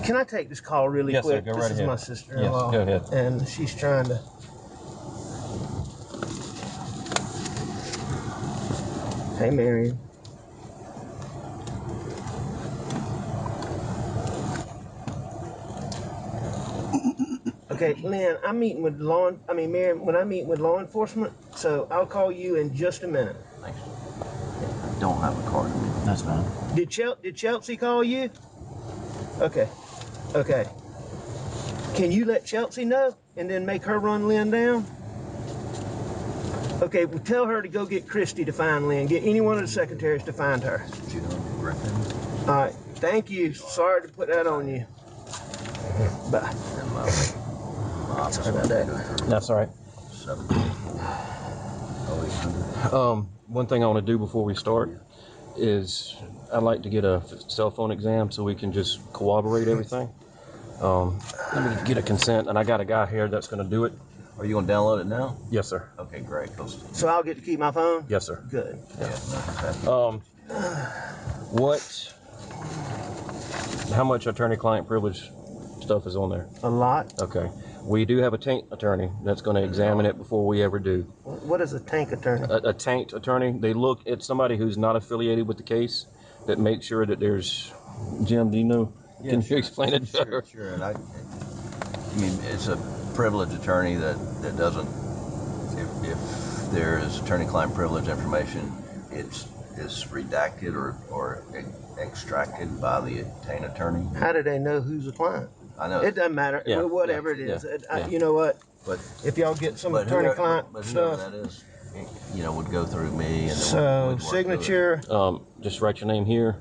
Can I take this call really yes, quick? Sir, go this right is ahead. my sister-in-law. Yes, go ahead. And she's trying to... Hey, Marion. Okay, Lynn, I'm meeting with Marion, when I meet with law enforcement, so I'll call you in just a minute. Thanks. I don't have a card. That's fine. Did Chelsea call you? Okay. Okay. Can you let Chelsea know and then make her run Lynn down? Okay, well, tell her to go get Christy to find Lynn. Get any one of the secretaries to find her. All right. Thank you. Sorry to put that on you. Bye. Sorry about that. That's all right. One thing I want to do before we start is I'd like to get a cell phone exam so we can just corroborate everything. Let me get a consent, and I got a guy here that's going to do it. Are you going to download it now? Yes, sir. Okay, great. So I'll get to keep my phone? Yes, sir. Good. Yeah. How much attorney-client privilege stuff is on there? A lot. Okay. We do have a taint attorney that's going to examine it before we ever do. What is a tank attorney? A taint attorney, they look at somebody who's not affiliated with the case that makes sure that there's... Jim, do you know? Yeah, Can sure. you explain it better? Sure. And I mean, it's a privileged attorney that doesn't, if there is attorney-client privilege information, it's redacted or extracted by the taint attorney. How do they know who's a client? I know. It doesn't matter. Yeah, Whatever it is. yeah. You know what? But if y'all get some but attorney-client whoever stuff. that is, you know, would go through me. And So we'd work signature. Just write your name here.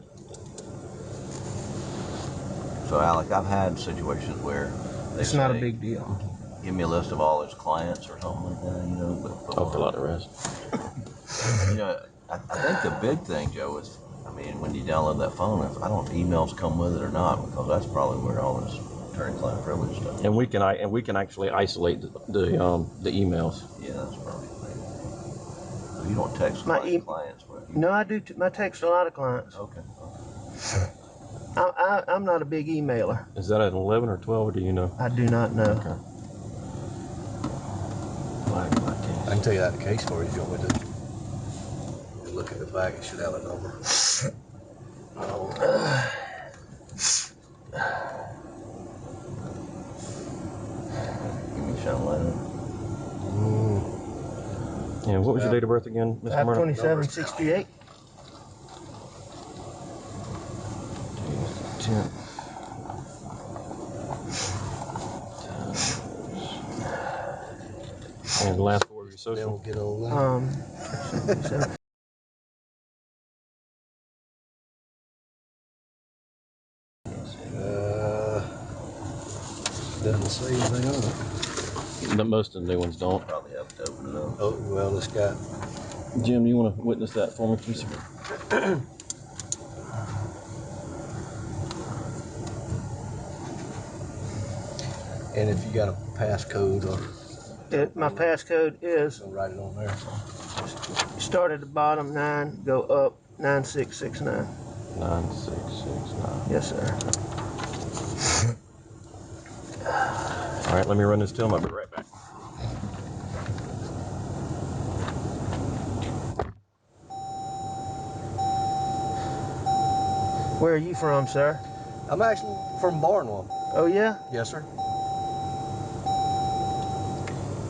So Alec, I've had situations where It's not a big deal. Give me a list of all his clients or something like that, you know. Oh, for a lot of rest. You know, I think the big thing, Joe, is, I mean, when you download that phone, I don't know if emails come with it or not, because that's probably where all this attorney-client privilege stuff. And we can actually isolate the emails. Yeah, that's probably the thing. So you don't text clients, but No, I do. I text a lot of clients. Okay. I'm not a big emailer. Is that an 11 or 12, or do you know? I do not know. Okay. I can tell you that case for you if you want me to. You look at the back, it should have a number. Give me a shout letter. Yeah, what was your date of birth again, Mr. Murdaugh? 2768. 10. And the last four of your They social. don't get all that. Doesn't say anything on it. Most of the new ones don't. Probably have to open it up. Oh, well, it's got. Jim, you want to witness that for me, please? And if you got a passcode or. My passcode is I'll write it on there. start at the bottom 9, go up 9669. 9669. Yes, sir. All right, let me run this till. I'll be right back. Where are you from, sir? I'm actually from Barnwell. Oh, yeah? Yes, sir.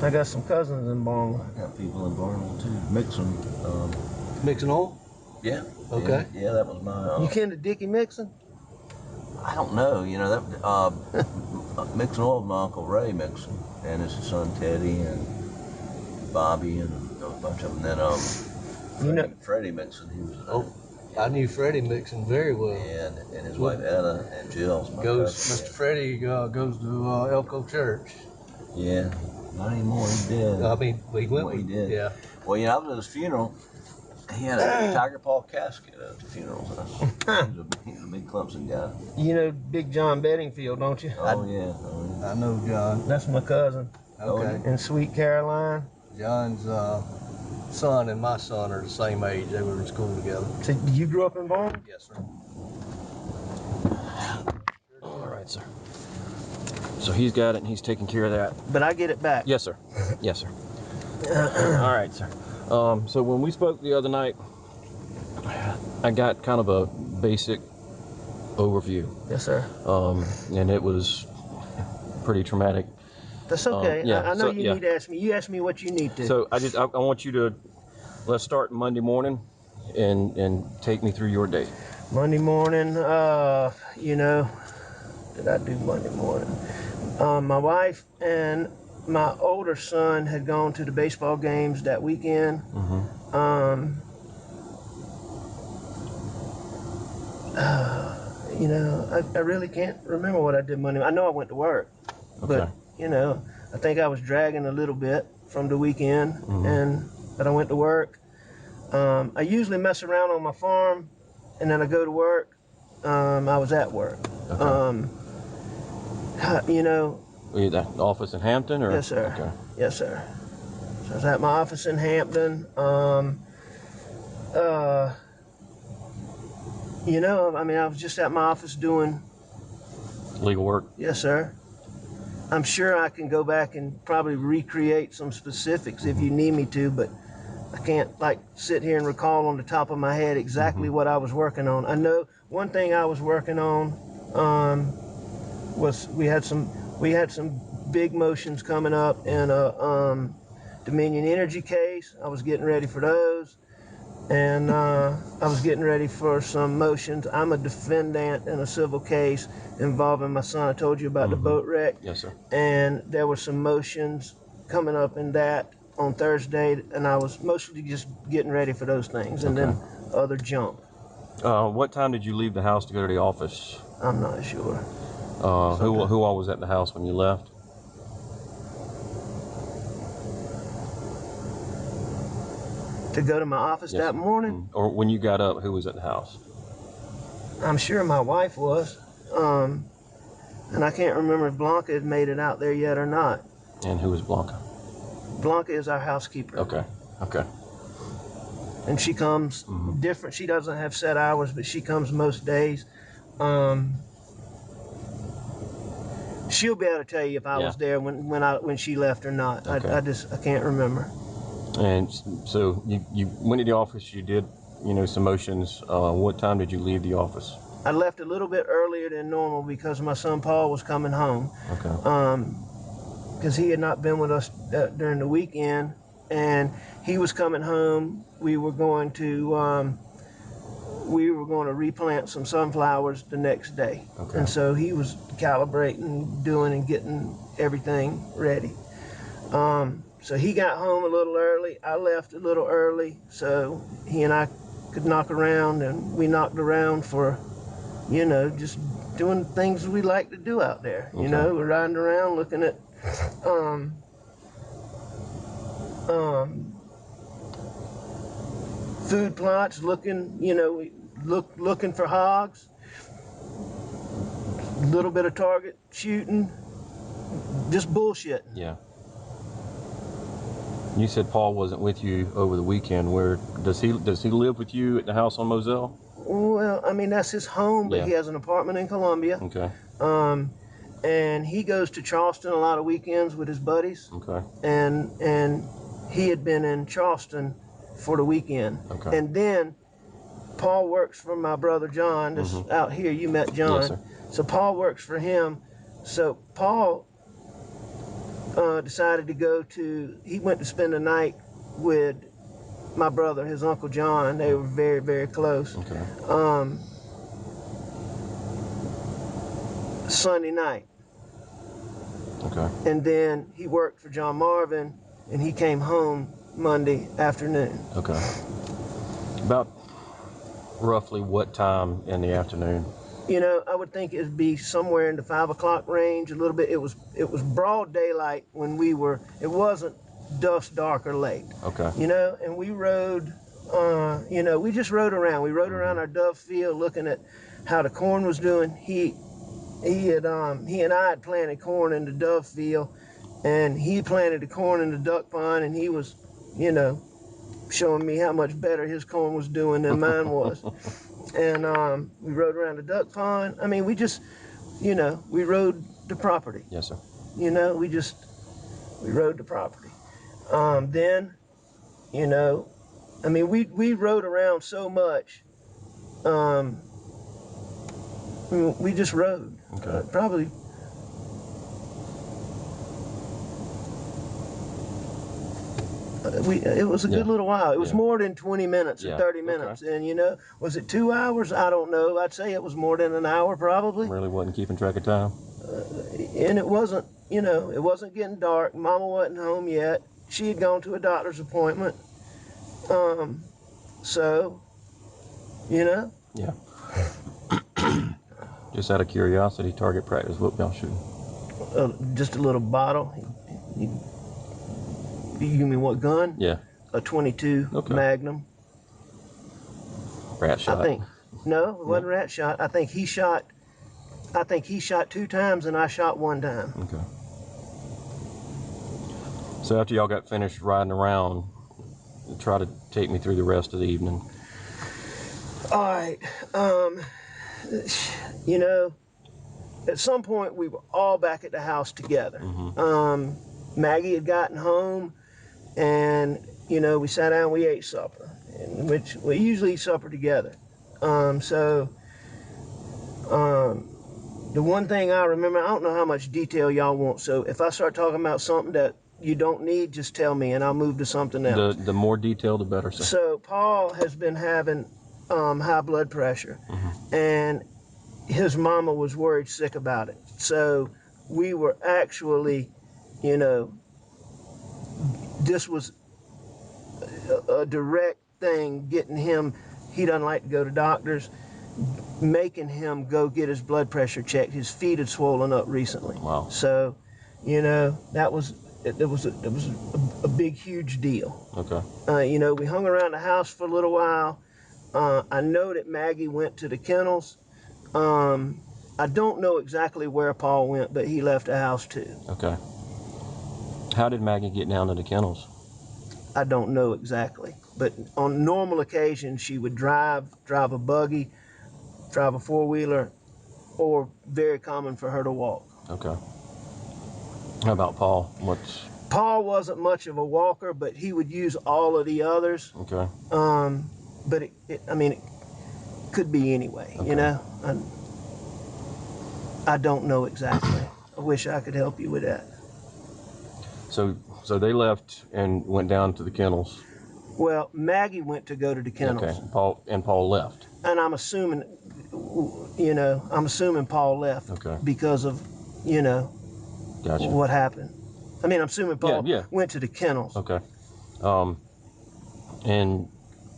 I got some cousins in Barnwell. I got people in Barnwell too. Mixon. Mixing oil? Yeah. Okay. Yeah, that was my. You kin to Dickie Mixon? I don't know. You know that Mixon oil was my Uncle Ray Mixon and his son Teddy and Bobby and a bunch of them. Then Freddie Mixon. He was. I knew Freddie Mixon very well. And his wife Etta and Jill. Mr. Freddie goes to Elko Church. Yeah, not anymore. He did. I mean, he went. He did. Yeah. Well, you know, I was at his funeral. He had a tiger paw casket at the funeral. He's a big Clemson guy. You know Big John Bedingfield, don't you? Oh, yeah. I know John. That's my cousin. Okay. In Sweet Caroline. John's son and my son are the same age. They were in school together. So you grew up in Barnwell? Yes, sir. All right. right, sir. So he's got it and he's taking care of that. But I get it back. Yes, sir. Yes, sir. All right, sir. So when we spoke the other night, I got kind of a basic overview. Yes, sir. And it was pretty traumatic. That's okay. Yeah, I know so, you yeah. need to ask me. You ask me what you need to. So I want you to, let's start Monday morning and take me through your day. Monday morning, you know, did I do Monday morning? My wife and my older son had gone to the baseball games that weekend. You know, I really can't remember what I did Monday. I know I went to work, but you know, I think I was dragging a little bit from the weekend, but I went to work. I usually mess around on my farm, and then I go to work. I was at work. You know. Were you at the office in Hampton, or? Yes, sir. Okay. Yes, sir. So I was at my office in Hampton. You know, I mean, I was just at my office doing Legal work? Yes, sir. I'm sure I can go back and probably recreate some specifics if you need me to, but I can't like sit here and recall on the top of my head exactly what I was working on. I know one thing I was working on was we had some big motions coming up in a Dominion Energy case. I was getting ready for those. And I was getting ready for some motions. I'm a defendant in a civil case involving my son. I told you about the boat wreck. Yes, sir. And there were some motions coming up in that on Thursday, and I was mostly just getting ready for those things, and then other junk. What time did you leave the house to go to the office? I'm not sure. Who all was at the house when you left? To go to my office that morning? Or when you got up, who was at the house? I'm sure my wife was. And I can't remember if Blanca had made it out there yet or not. And who was Blanca? Blanca is our housekeeper. Okay. Okay. And she comes different. She doesn't have set hours, but she comes most days. She'll be able to tell you if I was there when she left or not. Okay. I can't remember. And so you went to the office. You did, some motions. What time did you leave the office? I left a little bit earlier than normal because my son Paul was coming home. Okay. Because he had not been with us during the weekend, and he was coming home. We were going to replant some sunflowers the next day. Okay. And so he was calibrating, doing and getting everything ready. So he got home a little early. I left a little early, so he and I could knock around, and we knocked around for, just doing things we like to do out there. Okay. We're riding around looking at food plots, looking for hogs, a little bit of target shooting, just bullshit. Yeah. You said Paul wasn't with you over the weekend. Where does he live with you at the house on Moselle? Well, I mean, that's his home, but he has an apartment in Columbia. Okay. And he goes to Charleston a lot of weekends with his buddies. Okay. And he had been in Charleston for the weekend. Okay. And then Paul works for my brother John, that's out here. You met John. Yes, sir. So Paul works for him. So Paul decided to he went to spend the night with my brother, his Uncle John. They were very, very close. Okay. Sunday night. Okay. And then he worked for John Marvin, and he came home Monday afternoon. Okay. About roughly what time in the afternoon? I would think it'd be somewhere in the 5 o'clock range, a little bit. It was broad daylight when we were, it wasn't dusk, dark, or late. Okay. And we rode, we just rode around. We rode around our dove field looking at how the corn was doing. He and I had planted corn in the dove field, and he planted the corn in the duck pond, and he was, showing me how much better his corn was doing than mine was. And we rode around the duck pond. I mean, we just you know, we rode the property. Yes, sir. You know, we rode the property. Then, you know, I mean, we rode around so much. We just rode. Okay. Probably. It was a good little while. It was more than 20 minutes or 30 minutes. And, you know, was it 2 hours? I don't know. I'd say it was more than an hour probably. Really wasn't keeping track of time? And it wasn't, you know, it wasn't getting dark. Mama wasn't home yet. She had gone to a doctor's appointment. So, you know. Yeah. Just out of curiosity, target practice, what y'all shooting? Just a little bottle. You mean what gun? Yeah. A 22 Magnum. Rat shot? I think. No, it wasn't rat shot. I think he shot 2 times and I shot 1 time. Okay. So after y'all got finished riding around, try to take me through the rest of the evening. All right. You know, at some point we were all back at the house together. Maggie had gotten home, and you know, we sat down, we ate supper, which we usually eat supper together. The one thing I remember, I don't know how much detail y'all want, so if I start talking about something that you don't need, just tell me and I'll move to something else. The more detail, the better, sir. So Paul has been having high blood pressure, and his mama was worried sick about it. So we were actually, you know, this was a direct thing, getting him, he doesn't like to go to doctors, making him go get his blood pressure checked. His feet had swollen up recently. Wow. So, you know, it was a big, huge deal. Okay. You know, we hung around the house for a little while. I know that Maggie went to the kennels. I don't know exactly where Paul went, but he left the house too. Okay. How did Maggie get down to the kennels? I don't know exactly, but on normal occasions she would drive a buggy, drive a 4-wheeler, or very common for her to walk. Okay. How about Paul? Paul wasn't much of a walker, but he would use all of the others. Okay. But I mean, it could be anyway. Okay. You know, I don't know exactly. I wish I could help you with that. So they left and went down to the kennels. Well, Maggie went to go to the kennels. Okay. Paul left. And I'm assuming, you know, Paul left. Okay. Because of, you know, gotcha. What happened. I mean, I'm assuming Paul went to the kennels. Okay. And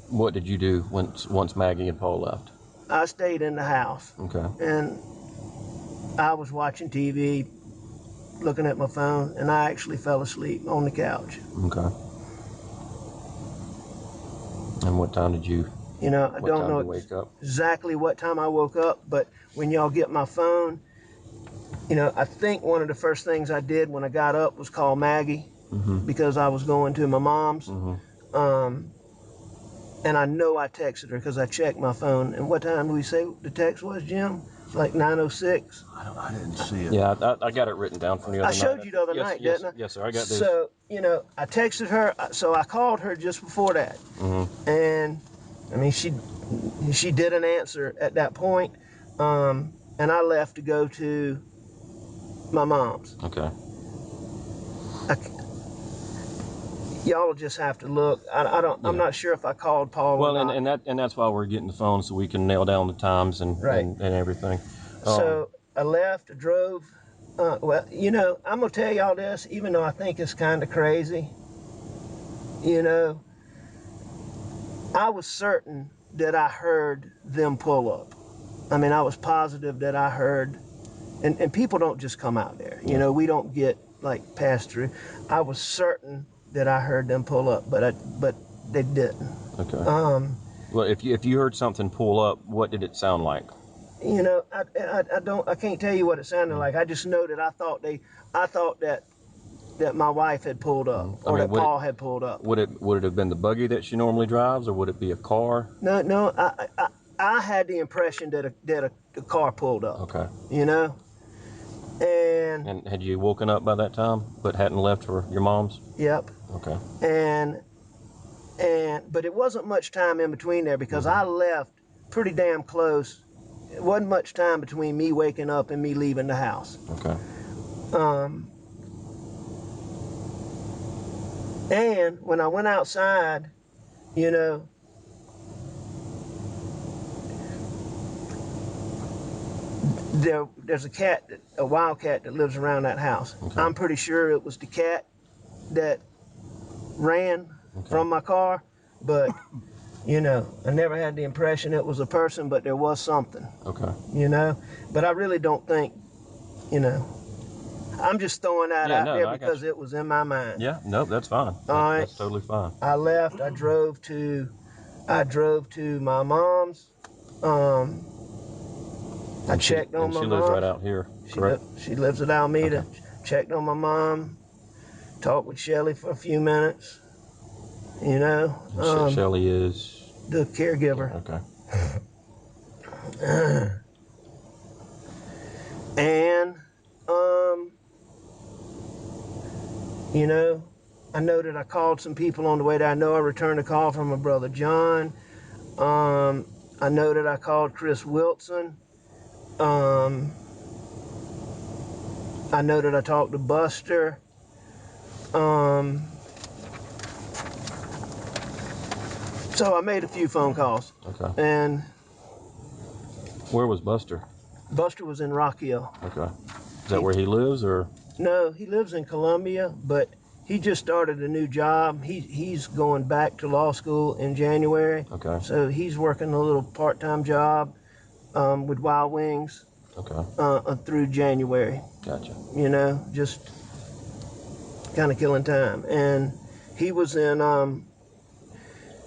what did you do once Maggie and Paul left? I stayed in the house. Okay. And I was watching TV, looking at my phone, and I actually fell asleep on the couch. Okay. And what time did you? You know, I don't know wake up? Exactly what time I woke up, but when y'all get my phone, you know, I think one of the first things I did when I got up was call Maggie, because I was going to my mom's. And I know I texted her because I checked my phone. And what time do we say the text was, Jim? Like 9:06? I didn't see it. Yeah, I got it written down from the other night. I showed you the other night, didn't I? Yes, sir, I got this. So, you know, I texted her, so I called her just before that. And, I mean, she didn't answer at that point. And I left to go to my mom's. Okay. Y'all will just have to look. I'm not sure if I called Paul or not. Well, and that's why we're getting the phone, so we can nail down the times and everything. So I left, I drove. Well, you know, I'm gonna tell y'all this, even though I think it's kind of crazy. You know, I was certain that I heard them pull up. I mean, I was positive that I heard, and people don't just come out there. You know, we don't get like passed through. I was certain that I heard them pull up, but they didn't. Okay. Well, if you heard something pull up, what did it sound like? You know, I can't tell you what it sounded like. I just know that I thought that my wife had pulled up, or that Paul had pulled up. Would it have been the buggy that she normally drives, or would it be a car? No. I had the impression that a car pulled up. Okay. You know, And had you woken up by that time, but hadn't left for your mom's? Yep. Okay. But it wasn't much time in between there because I left pretty damn close. It wasn't much time between me waking up and me leaving the house. Okay. And when I went outside, you know, there's a wild cat that lives around that house. Okay. I'm pretty sure it was the cat that ran from my car, but you know, I never had the impression it was a person, but there was something. Okay. You know, but I really don't think, you know, I'm just throwing that out there because it was in my mind. Yeah, nope, that's fine. Right. That's totally fine. I left. I drove to my mom's. I checked on my mom. She lives right out here, correct? She lives at Alameda. Okay. Checked on my mom. Talked with Shelly for a few minutes. You know. Shelly is the caregiver. Okay. And you know, I know that I called some people on the way there. I know I returned a call from my brother John. I know that I called Chris Wilson. I know that I talked to Buster. So I made a few phone calls. Okay. And where was Buster? Buster was in Rock Hill. Okay. Is that where he lives, or? No, he lives in Columbia, but he just started a new job. He's going back to law school in January. Okay. So he's working a little part-time job with Wild Wings. Okay. Through January. Gotcha. You know, just kind of killing time. And he was in,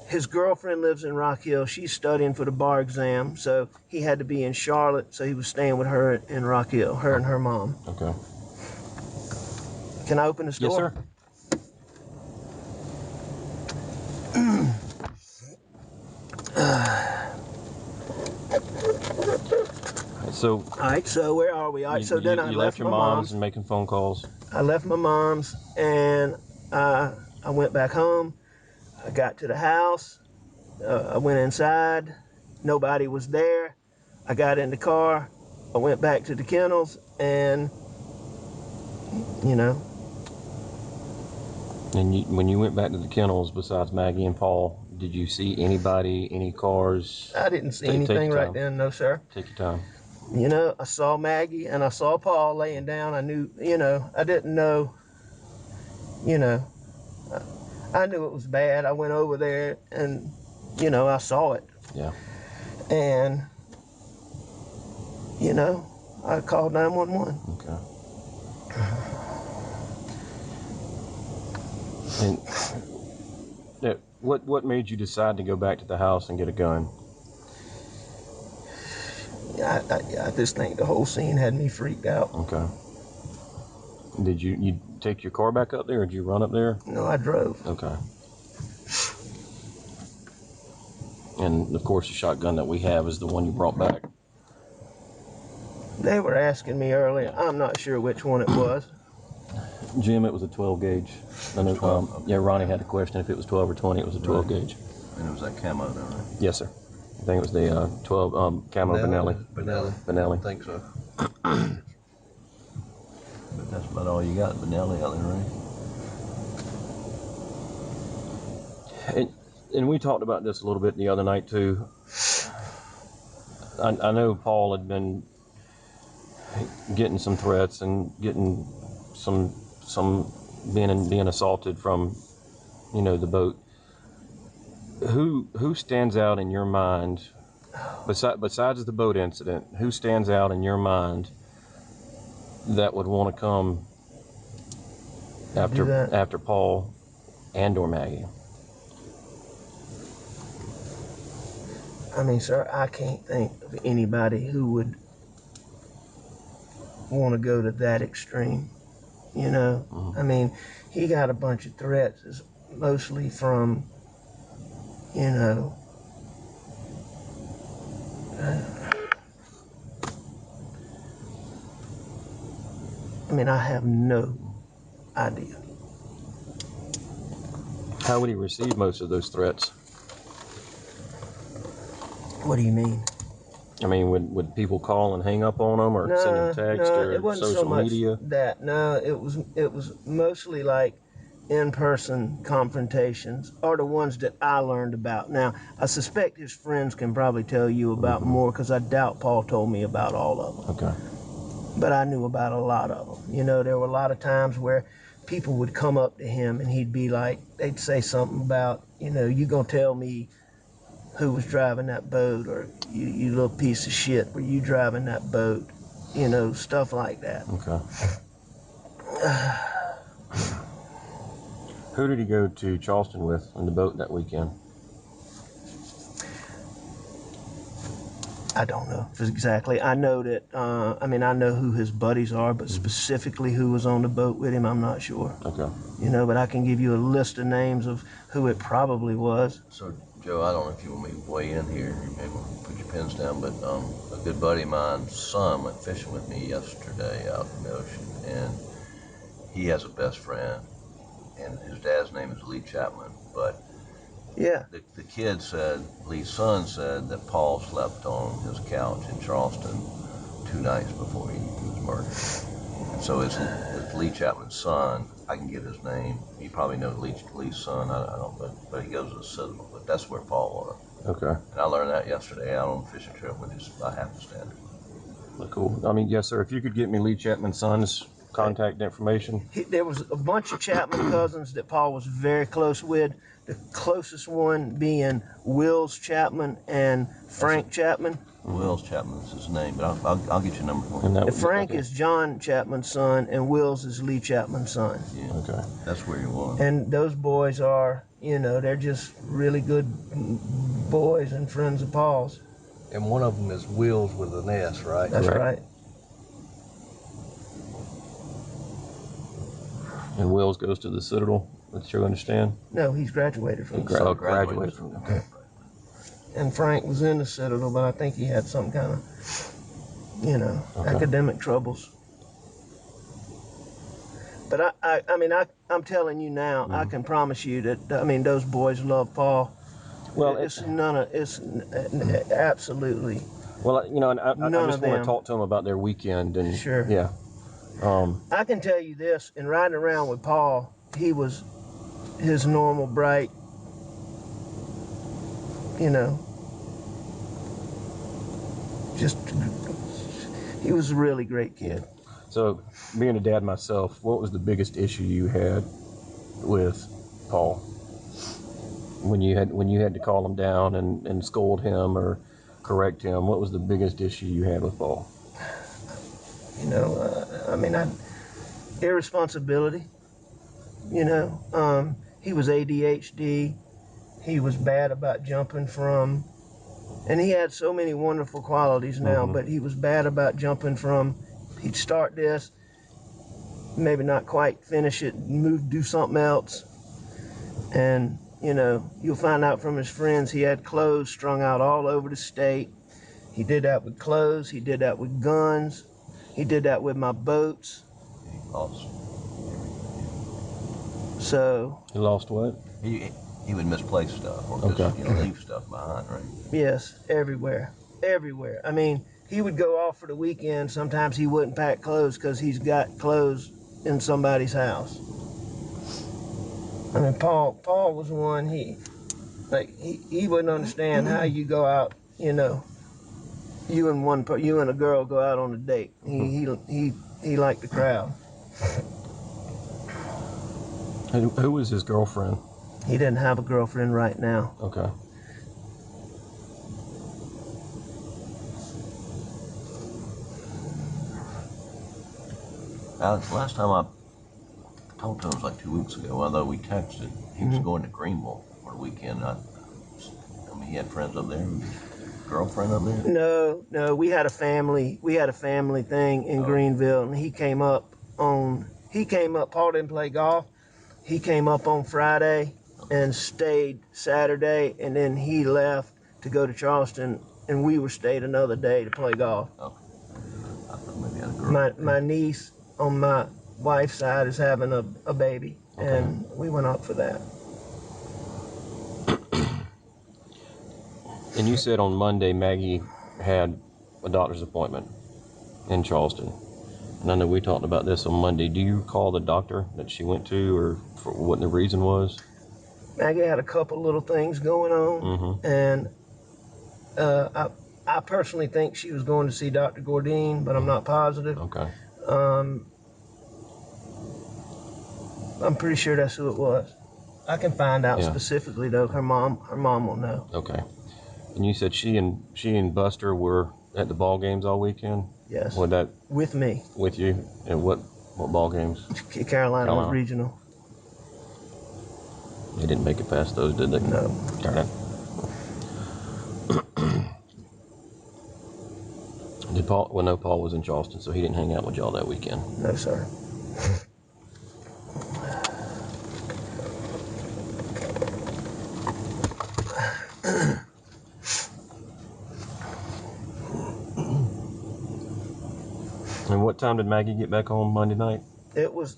his girlfriend lives in Rock Hill. She's studying for the bar exam, so he had to be in Charlotte, so he was staying with her in Rock Hill, her and her mom. Okay. Can I open the store? Yes, sir. So, all right, so where are we? All right, so then I left your mom's and making phone calls. I left my mom's and I went back home. I got to the house. I went inside. Nobody was there. I got in the car. I went back to the kennels and, you know. And when you went back to the kennels, besides Maggie and Paul, did you see anybody, any cars? I didn't see anything right then, no, sir. Take your time. You know, I saw Maggie and I saw Paul laying down. I knew, you know, I didn't know, you know, I knew it was bad. I went over there and, you know, I saw it. Yeah. And, you know, I called 911. Okay. And what made you decide to go back to the house and get a gun? I just think the whole scene had me freaked out. Okay. Did you take your car back up there, or did you run up there? No, I drove. Okay. And of course, the shotgun that we have is the one you brought back. They were asking me earlier. I'm not sure which one it was. Jim, it was a 12 gauge. I know. 12, okay. Yeah, Ronnie had a question if it was 12 or 20. It was a 12 gauge. And it was that camo, though, right? Yes, sir. I think it was the 12 camo Benelli. Benelli. I think so. But that's about all you got, Benelli out there, right? And we talked about this a little bit the other night too. I know Paul had been getting some threats and getting some being assaulted from, you know, the boat. Who stands out in your mind, besides the boat incident? Who stands out in your mind that would want to come after Paul and or Maggie? I mean, sir, I can't think of anybody who would want to go to that extreme. You know, I mean, he got a bunch of threats, mostly from, you know, mean, I have no idea. How would he receive most of those threats? What do you mean? I mean, would people call and hang up on him, or send him text, No, or it wasn't social so much media? that. No, it was mostly like in-person confrontations, are the ones that I learned about. Now, I suspect his friends can probably tell you about more, because I doubt Paul told me about all of them. Okay. But I knew about a lot of them. You know, there were a lot of times where people would come up to him and he'd be like, they'd say something about, you know, you gonna tell me who was driving that boat, or you little piece of shit, were you driving that boat? You know, stuff like that. Okay. Who did he go to Charleston with on the boat that weekend? I don't know exactly. I know that, I mean, I know who his buddies are, but specifically who was on the boat with him, I'm not sure. Okay. You know, but I can give you a list of names of who it probably was. So, Joe, I don't know if you want me to weigh in here. You maybe put your pens down, but a good buddy of mine's son went fishing with me yesterday out in the ocean, and he has a best friend, and his dad's name is Lee Chapman. But Yeah. the kid said, Lee's son said, that Paul slept on his couch in Charleston 2 nights before he was murdered. And so it's Lee Chapman's son. I can get his name. You probably know Lee's son. I don't, but he goes to the Citadel. But that's where Paul was. Okay. And I learned that yesterday out on a fishing trip with his Happenstance. Cool. I mean, yes, sir. If you could get me Lee Chapman's son's contact information. There was a bunch of Chapman cousins that Paul was very close with. The closest one being Wills Chapman and Frank Chapman. Wills Chapman is his name, but I'll get your number for you. And Frank is John Chapman's son, and Wills is Lee Chapman's son. Yeah. Okay. That's where you was. And those boys are, you know, they're just really good boys and friends of Paul's. And one of them is Wills with an S, right? That's Correct. right. And Wills goes to the Citadel. That you understand? No, he's graduated from the Citadel. Graduated from them. Okay. And Frank was in the Citadel, but I think he had some kind of, you know, Okay. academic troubles. But I mean, I'm telling you now, I can promise you that, I mean, those boys love Paul. Well, it's absolutely. well, you know, and I None just of want them. to talk to him about their weekend and Sure. Yeah. I can tell you this, in riding around with Paul, he was his normal bright, you know, just, he was a really great kid. So, being a dad myself, what was the biggest issue you had with Paul when you had to call him down and scold him or correct him? What was the biggest issue you had with Paul? You know, I mean, irresponsibility. You know, he was ADHD. He was bad about jumping from, and he had so many wonderful qualities now, but he was bad about jumping from, he'd start this, maybe not quite finish it, do something else. And, you know, you'll find out from his friends, he had clothes strung out all over the state. He did that with clothes. He did that with guns. He did that with my boats. He lost. So. He lost what? He would misplace stuff or just leave stuff behind, right? Yes, everywhere. I mean, he would go off for the weekend. Sometimes he wouldn't pack clothes because he's got clothes in somebody's house. I mean, Paul was one. He wouldn't understand how you go out. You know, you and a girl go out on a date. He liked the crowd. And who was his girlfriend? He didn't have a girlfriend right now. Okay. Alex, last time I talked to him was like 2 weeks ago, although we texted. He was going to Greenville for the weekend. I mean, he had friends up there, girlfriend up there? No, we had a family thing in Greenville, and he came up, Paul didn't play golf. He came up on Friday and stayed Saturday, and then he left to go to Charleston, and we stayed another day to play golf. Okay. I thought maybe I had a girl. My niece on my wife's side is having a baby, and we went up for that. And you said on Monday Maggie had a doctor's appointment in Charleston. And I know we talked about this on Monday. Do you recall the doctor that she went to, or for what the reason was? Maggie had a couple little things going on, and I personally think she was going to see Dr. Gordine, but I'm not positive. Okay. I'm pretty sure that's who it was. I can find out specifically though. Her mom will know. Okay. And you said she and Buster were at the ball games all weekend? Yes. Was that with me? With you? And what ball games? Carolina Regional. They didn't make it past those, did they? No. Darn it. Did Paul? Well, no, Paul was in Charleston, so he didn't hang out with y'all that weekend. No, sir. And what time did Maggie get back home Monday night? It was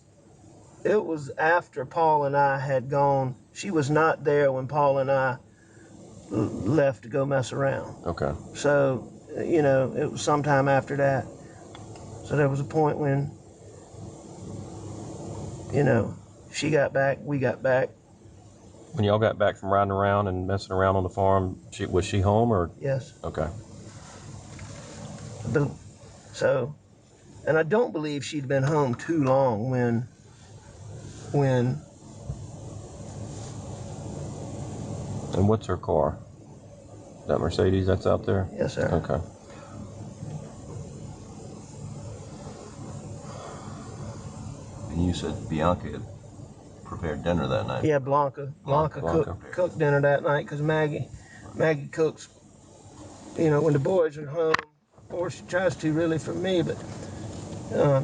after Paul and I had gone. She was not there when Paul and I left to go mess around. Okay. So, you know, it was sometime after that. So there was a point when, you know, she got back, we got back. When y'all got back from riding around and messing around on the farm, was she home or? Yes. Okay. So, and I don't believe she'd been home too long when And what's her car? That Mercedes that's out there? Yes, sir. Okay. And you said Bianca had prepared dinner that night. Yeah, Blanca cooked dinner that night because Maggie cooks, you know, when the boys are home, or she tries to really for me, but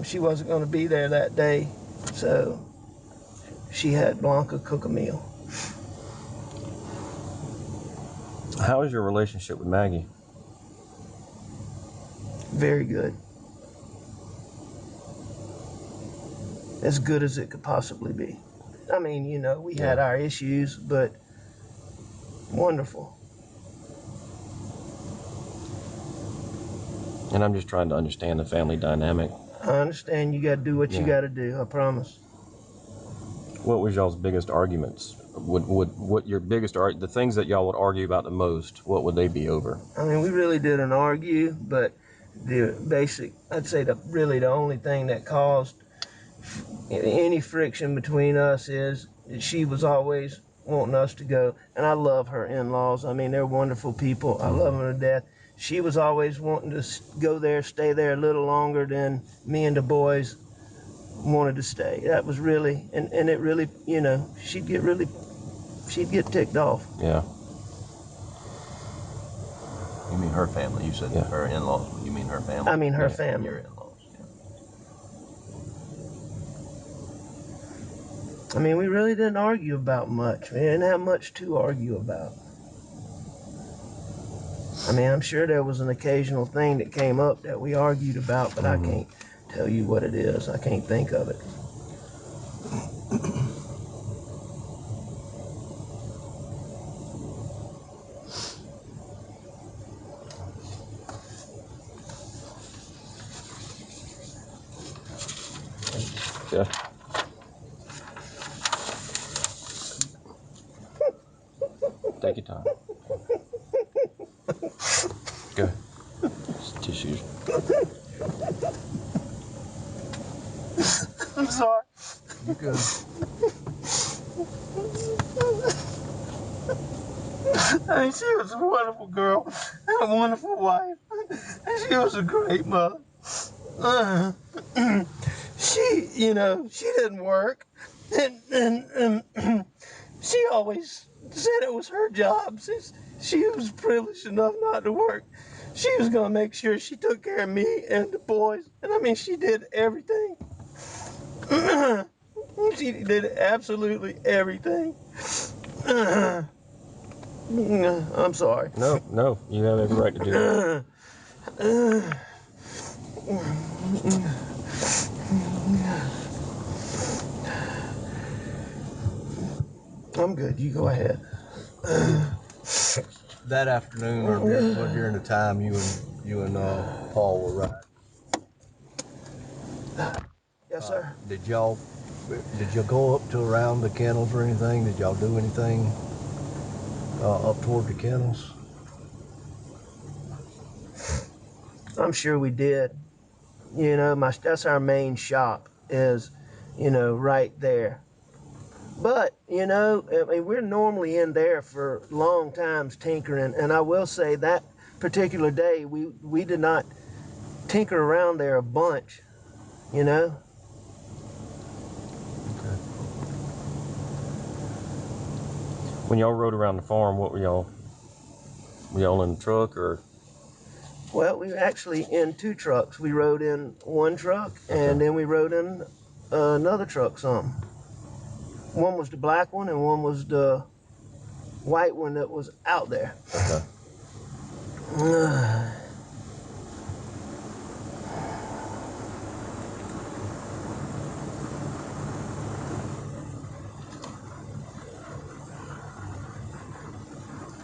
she wasn't going to be there that day, so she had Blanca cook a meal. How is your relationship with Maggie? Very good. As good as it could possibly be. I mean, you know, we had our issues, but wonderful. And I'm just trying to understand the family dynamic. I understand you got to do what you got to do, I promise. What was y'all's biggest arguments? What your biggest the things that y'all would argue about the most, what would they be over? I mean, we really didn't argue, but I'd say the only thing that caused any friction between us is that she was always wanting us to go, and I love her in-laws. I mean, they're wonderful people. I love them to death. She was always wanting to go there, stay there a little longer than me and the boys wanted to stay. That was really, and it really, you know, she'd get ticked off. Yeah. You mean her family? You said her in-laws. You mean her family? I mean her family. Your in-laws, I mean, we really didn't argue about much. We didn't have much to argue about. I mean, I'm sure there was an occasional thing that came up that we argued about, but I can't tell you what it is. I can't think of it. Yeah. Take your time. Go. Tissues. I'm sorry. You good? I mean, she was a wonderful girl and a wonderful wife. And she was a great mother. She, you know, she didn't work. And she always said it was her job. Since she was privileged enough not to work, she was going to make sure she took care of me and the boys. And I mean, she did everything. She did absolutely everything. I'm sorry. No, you have every right to do I'm good. You go ahead. That afternoon or during the time you and Paul were riding. Yes, sir. Did y'all go up to around the kennels or anything? Did y'all do anything up toward the kennels? I'm sure we did. You know, that's our main shop is, you know, right there. But, you know, I mean, we're normally in there for long times tinkering, and I will say that particular day we did not tinker around there a bunch, you know. Okay. When y'all rode around the farm, what were y'all in the truck or? Well, we were actually in 2 trucks. We rode in one truck, and then we rode in another truck some. One was the black one, and one was the white one that was out there. Okay.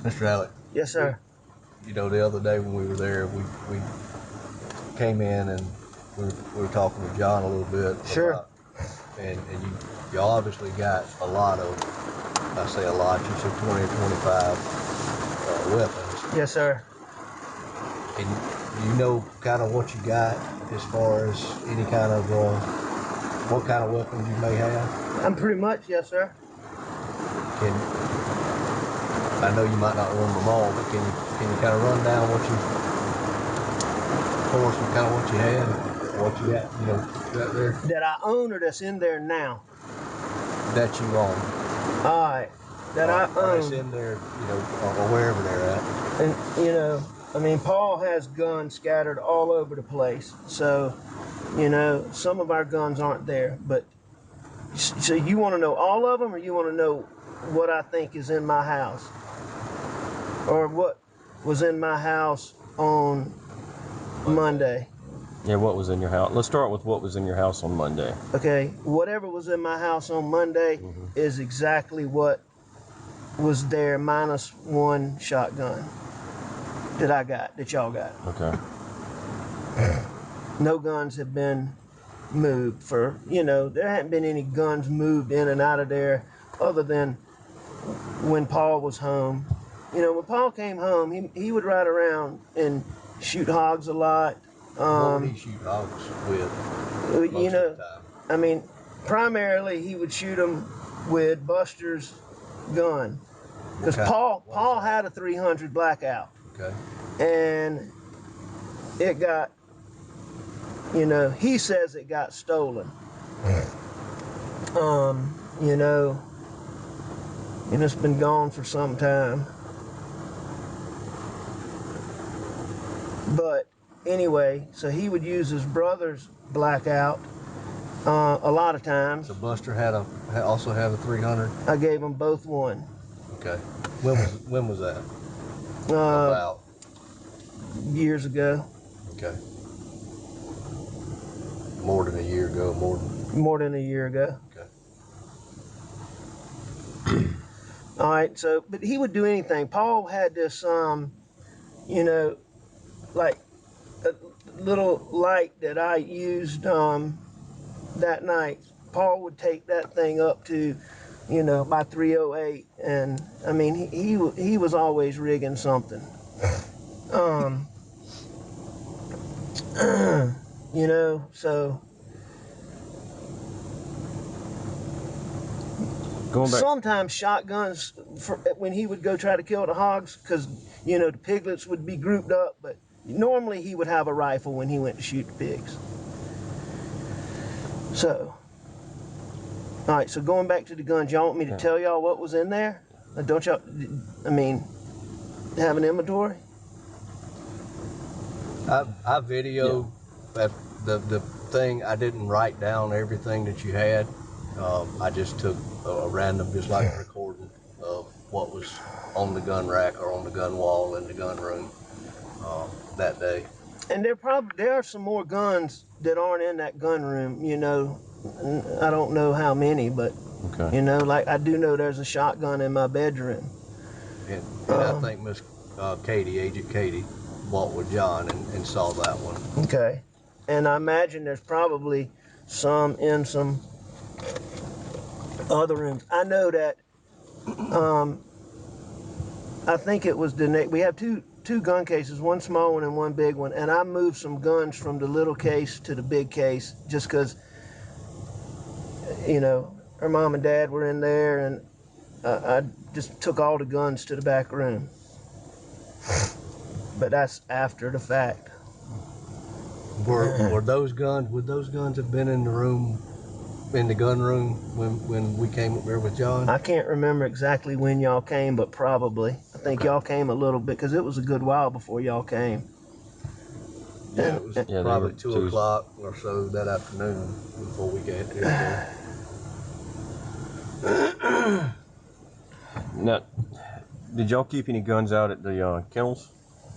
Mr. Alec. Yes, sir. You know, the other day when we were there, we came in and we were talking with John a little bit. Sure. And you obviously got a lot of, I say a lot, you said 20 or 25 weapons. Yes, sir. And you know kind of what you got as far as any kind of, what kind of weapons you may have? I'm pretty much, yes, sir. I know you might not remember them all, but can you kind of run down what you, for us, kind of what you had, what you got, you know, right there? That I own or that's in there now? That you own. All right. That I own. That's in there, you know, or wherever they're at. And, you know, I mean, Paul has guns scattered all over the place. So, you know, some of our guns aren't there. But, so you want to know all of them, or you want to know what I think is in my house? Or what was in my house on Monday? Yeah, what was in your house? Let's start with what was in your house on Monday. Okay, whatever was in my house on Monday is exactly what was there minus 1 shotgun that y'all got. Okay. No guns have been moved for, you know, there hadn't been any guns moved in and out of there other than when Paul was home. You know, when Paul came home, he would ride around and shoot hogs a lot. What would he shoot hogs with? You know, Most of the time? I mean, primarily he would shoot them with Buster's gun. Because Paul had a 300 blackout. Okay. And it got, you know, he says it got stolen. You know, and it's been gone for some time. But anyway, so he would use his brother's blackout a lot of times. So Buster also had a 300. I gave them both one. Okay. When was that? About years ago. Okay. More than a year ago. More than a year ago. Okay. All right. So, but he would do anything. Paul had this, you know, like a little light that I used that night. Paul would take that thing up to, you know, my 308, and I mean he was always rigging something. You know, so Going back. sometimes shotguns when he would go try to kill the hogs, because you know the piglets would be grouped up, but normally he would have a rifle when he went to shoot the pigs. So, all right, so going back to the guns, y'all want me to tell y'all what was in there? Don't y'all, I mean, have an inventory? I videoed the thing. I didn't write down everything that you had. I just took a random, just like a recording of what was on the gun rack or on the gun wall in the gun room that day. And there are some more guns that aren't in that gun room, you know. I don't know how many, but Okay. you know, like I do know there's a shotgun in my bedroom. And I think Miss Katie, Agent Katie, walked with John and saw that one. Okay. And I imagine there's probably some in some other rooms. I know that, I think it was we have two gun cases, one small one and one big one, and I moved some guns from the little case to the big case just because, you know, her mom and dad were in there, and I just took all the guns to the back room. But that's after the fact. Would those guns have been in the room, in the gun room when we came up there with John? I can't remember exactly when y'all came, but probably. I think y'all came a little bit because it was a good while before y'all came. Yeah, it was probably 2 o'clock or so that afternoon before we got here. Now, did y'all keep any guns out at the kennels?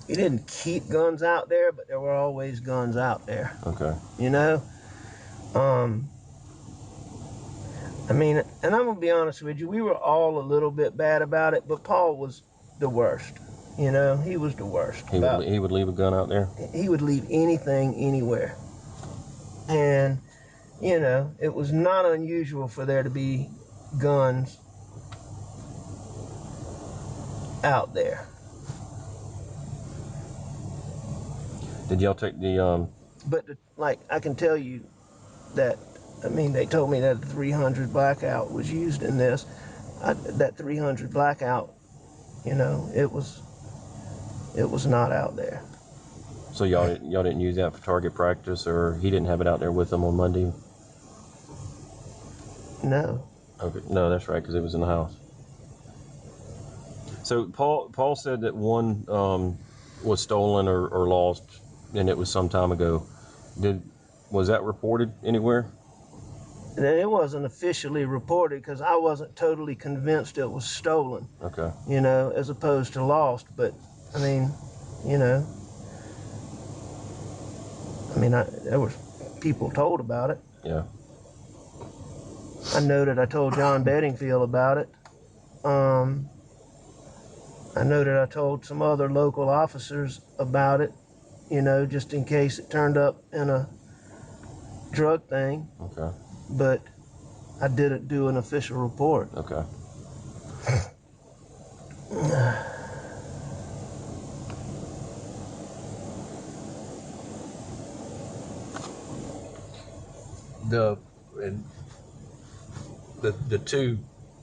We didn't keep guns out there, but there were always guns out there. Okay. You know? I mean, and I'm gonna be honest with you, we were all a little bit bad about it, but Paul was the worst. You know, he was the worst. He would leave a gun out there? He would leave anything anywhere. And, you know, it was not unusual for there to be guns out there. Did y'all take the But like I can tell you that, I mean, they told me that the 300 blackout was used in this. That 300 blackout, you know, it was not out there. so y'all didn't use that for target practice, or he didn't have it out there with him on Monday? No. Okay, no, that's right, because it was in the house. So Paul said that one was stolen or lost, and it was some time ago. Was that reported anywhere? It wasn't officially reported because I wasn't totally convinced it was stolen. Okay. You know, as opposed to lost. But I mean, you know, there was people told about it. Yeah. I know that I told John Bedingfield about it. I know that I told some other local officers about it, you know, just in case it turned up in a drug thing. Okay. But I didn't do an official report. Okay. The two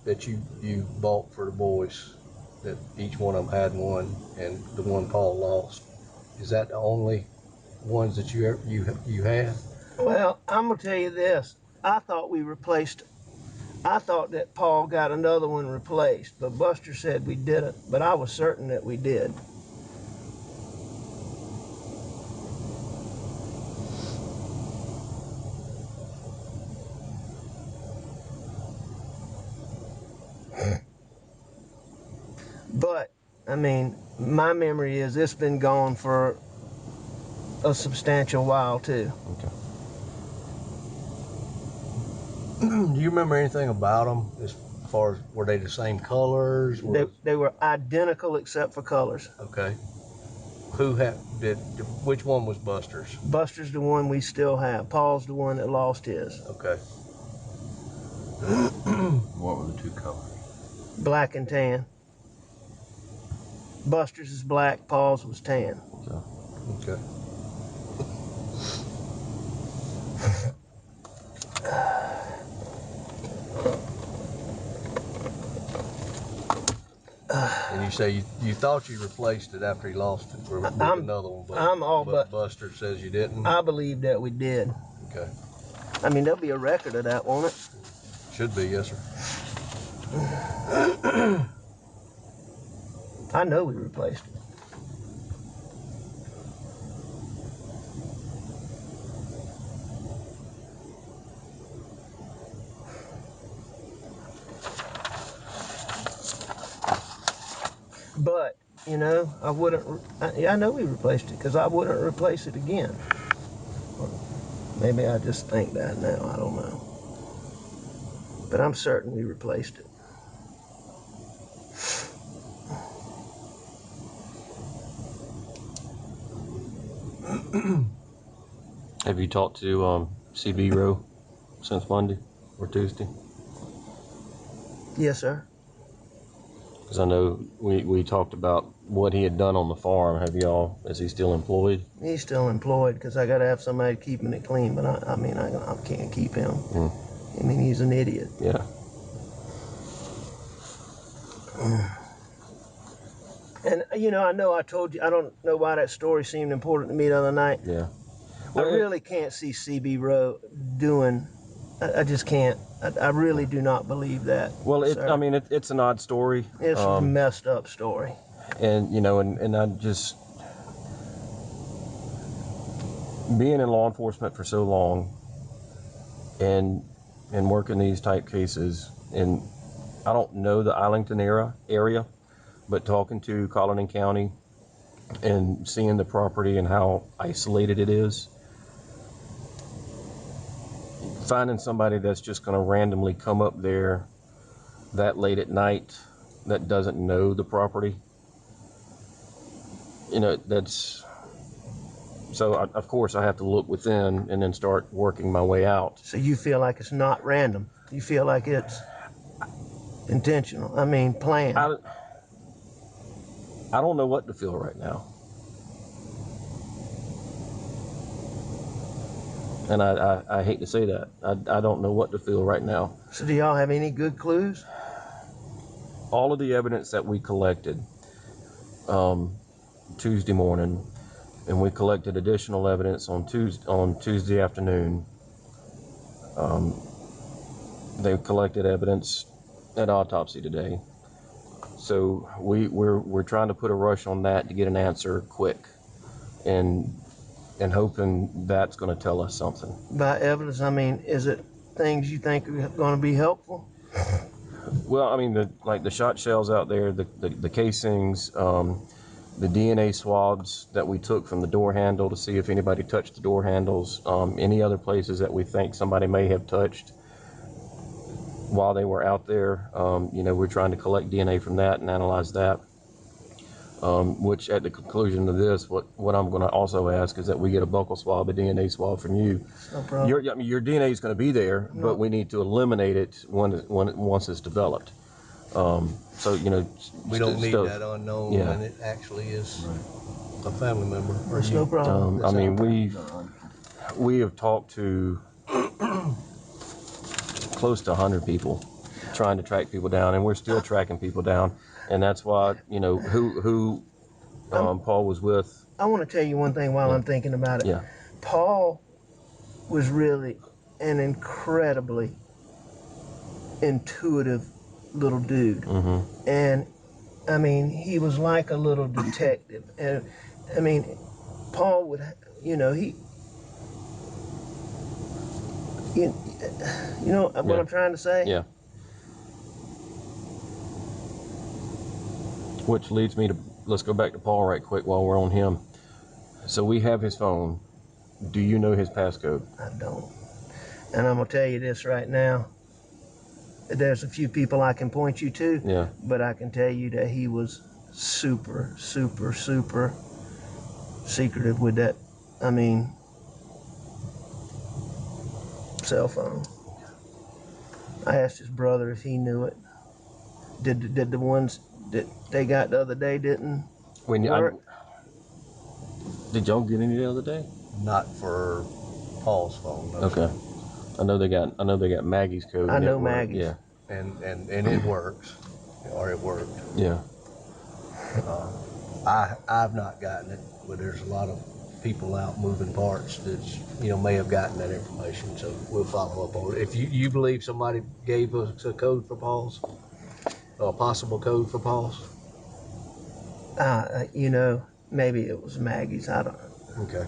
that you bought for the boys, that each one of them had one, and the one Paul lost, is that the only ones that you had? Well, I'm gonna tell you this. I thought that Paul got another one replaced, but Buster said we didn't. But I was certain that we did. But, I mean, my memory is it's been gone for a substantial while too. Okay. Do you remember anything about them as far as, were they the same colors? They were identical except for colors. Okay. Which one was Buster's? Buster's the one we still have. Paul's the one that lost his. Okay. What were the two colors? Black and tan. Buster's is black, Paul's was tan. Okay. And you say you thought you replaced it after he lost it, or with another one, but Buster says you didn't? I believe that we did. Okay. I mean, there'll be a record of that, won't it? Should be, yes, sir. I know we replaced it. But, you know, I know we replaced it because I wouldn't replace it again. Or maybe I just think that now, I don't know. but I'm certain we replaced it. Have you talked to CB Rowe since Monday or Tuesday? Yes, sir. Because I know we talked about what he had done on the farm. Is he still employed? He's still employed because I got to have somebody keeping it clean, but I mean, I can't keep him. I mean, he's an idiot. Yeah. And, you know, I told you, I don't know why that story seemed important to me the other night. Yeah. I really can't see CB Rowe doing, I just can't. I really do not believe that. Well, sir. I mean, it's an odd story. It's a messed up story. And, you know, and I just, being in law enforcement for so long and working these type cases, and I don't know the Arlington area, but talking to Colleton County and seeing the property and how isolated it is, finding somebody that's just going to randomly come up there that late at night that doesn't know the property, you know, that's, so of course I have to look within and then start working my way out. So you feel like it's not random? You feel like it's intentional? I mean, planned? I don't know what to feel right now. And I hate to say that. I don't know what to feel right now. So do y'all have any good clues? All of the evidence that we collected Tuesday morning, and we collected additional evidence on Tuesday afternoon. They collected evidence at autopsy today. So we're trying to put a rush on that to get an answer quick, and hoping that's going to tell us something. By evidence, I mean, is it things you think are going to be helpful? Well, I mean, like the shot shells out there, the casings, the DNA swabs that we took from the door handle to see if anybody touched the door handles, any other places that we think somebody may have touched while they were out there. You know, we're trying to collect DNA from that and analyze that. Which at the conclusion of this, what I'm going to also ask is that we get a buccal swab, a DNA swab from you. No problem. I mean, your DNA is going to be there, but we need to eliminate it once it's developed. So, you know, we don't need that unknown when it actually is a family member. That's no problem. I mean, we have talked to close to 100 people trying to track people down, and we're still tracking people down. And that's why, you know, who Paul was with. I want to tell you one thing while I'm thinking about it. Yeah. Paul was really an incredibly intuitive little dude. And, I mean, he was like a little detective. And, I mean, Paul would, you know, you know what I'm trying to say? Yeah. Which leads me to, let's go back to Paul right quick while we're on him. So we have his phone. Do you know his passcode? I don't. And I'm going to tell you this right now. There's a few people I can point you to. Yeah. But I can tell you that he was super, super, super secretive with that, I mean, cell phone. I asked his brother if he knew it. Did the ones that they got the other day didn't work? Did y'all get any the other day? Not for Paul's phone. No. Okay. I know they got Maggie's code. I know Maggie's. Yeah. And it works, or it worked. Yeah. I've not gotten it, but there's a lot of people out moving parts that, you know, may have gotten that information. So we'll follow up on it. If you believe somebody gave us a code for Paul's, a possible code for Paul's. You know, maybe it was Maggie's. I don't know. Okay.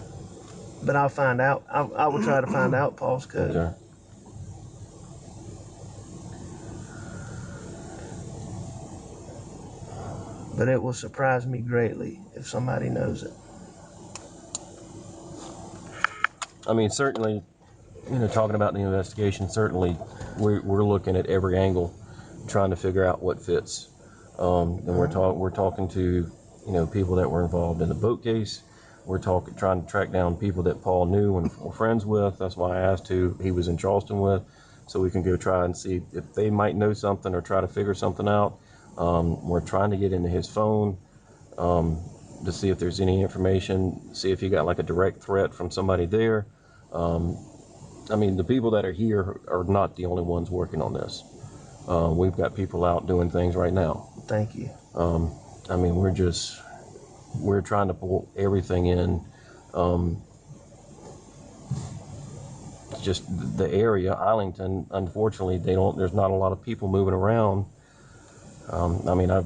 But I'll find out. I will try to find out Paul's code. Okay. But it will surprise me greatly if somebody knows it. I mean, certainly, you know, talking about the investigation, certainly we're looking at every angle, trying to figure out what fits. And we're talking to, people that were involved in the boat case. We're trying to track down people that Paul knew and were friends with. That's why I asked who he was in Charleston with, so we can go try and see if they might know something or try to figure something out. We're trying to get into his phone to see if there's any information, see if he got like a direct threat from somebody there. The people that are here are not the only ones working on this. We've got people out doing things right now. Thank you. We're trying to pull everything in. Just the area, Islington, unfortunately, there's not a lot of people moving around. I've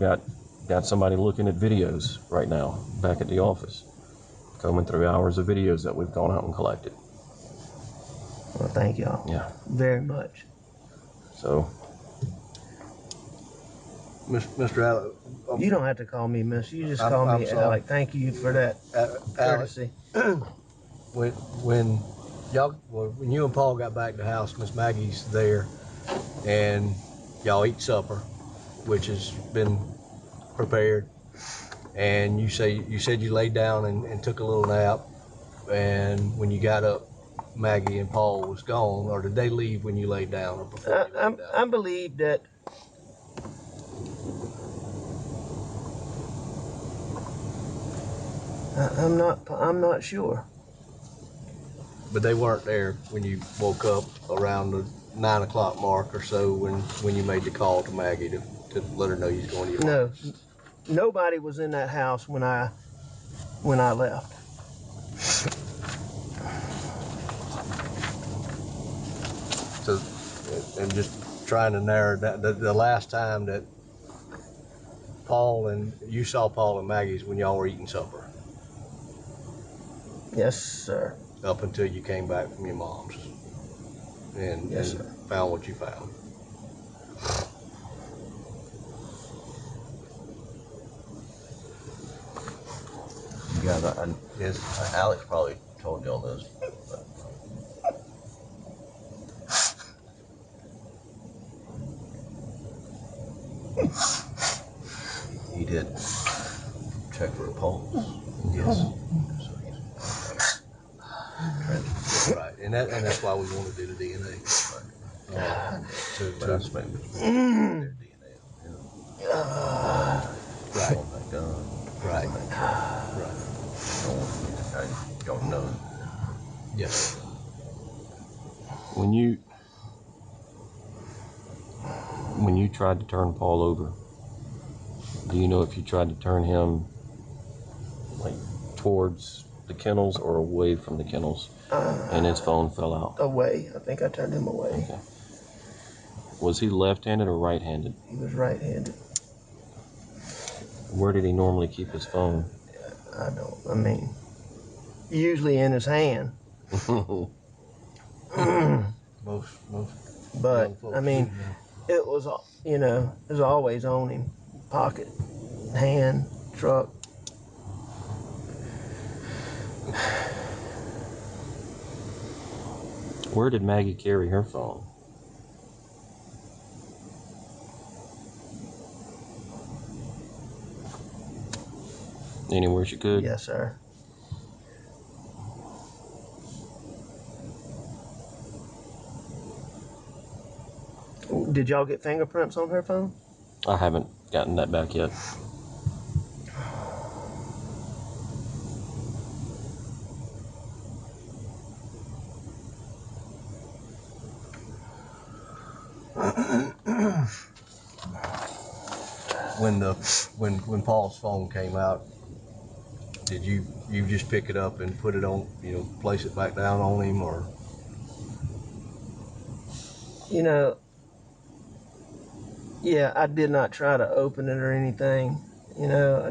got somebody looking at videos right now back at the office, combing through hours of videos that we've gone out and collected. Well, thank y'all. Yeah. Very much. So. Mr. Alec. You don't have to call me Miss. You just call me Alec. Thank you for that courtesy. When you and Paul got back to the house, Miss Maggie's there, and y'all eat supper, which has been prepared, and you said you laid down and took a little nap, and when you got up, Maggie and Paul was gone, or did they leave when you laid down or before you laid down? I believe that I'm not sure. But they weren't there when you woke up around the 9 o'clock mark or so when you made the call to Maggie to let her know you was going to your No, office. nobody was in that house when I left. So, and just trying to narrow that, the last time that you saw Paul and Maggie's when y'all were eating supper. Yes, sir. Up until you came back from your mom's and found what you found. Yeah, Yes. Alex probably told you all this. He did check for a pulse. Yes. So he's Right, and that's why we want to do the DNA. but I suspect their DNA. Right. On that gun. Right. Right. I don't know. Yes. When you tried to turn Paul over, do you know if you tried to turn him like towards the kennels or away from the kennels, and his phone fell out? Away. I think I turned him away. Okay. Was he left-handed or right-handed? He was right-handed. Where did he normally keep his phone? Usually in his hand. Most But young folks do now. it was always on him. Pocket, hand, truck. Where did Maggie carry her phone? Anywhere she could? Yes, sir. Did y'all get fingerprints on her phone? I haven't gotten that back yet. When Paul's phone came out, did you just pick it up and put it on, place it back down on him, or? Yeah, I did not try to open it or anything. I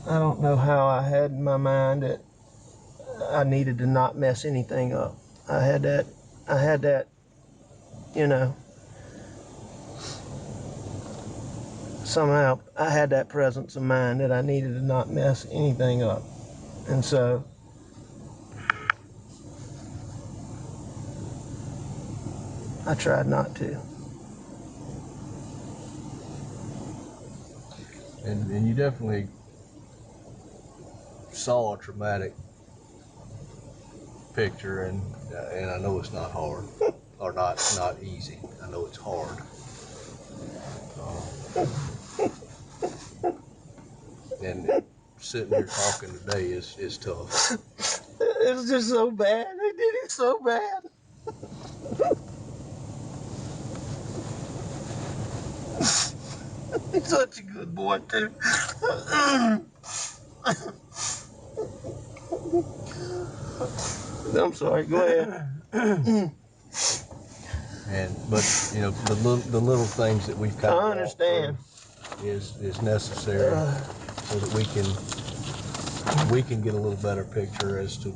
don't know how I had in my mind that I needed to not mess anything up. I had that, somehow I had that presence of mind that I needed to not mess anything up. And so I tried not to. And you definitely saw a traumatic picture, and I know it's not hard, or not easy. I know it's hard. And sitting here talking today is tough. It's just so bad. They did it so bad. He's such a good boy too. I'm sorry. Go ahead. But you know, the little things that we've kind of I understand is necessary so that we can get a little better picture as to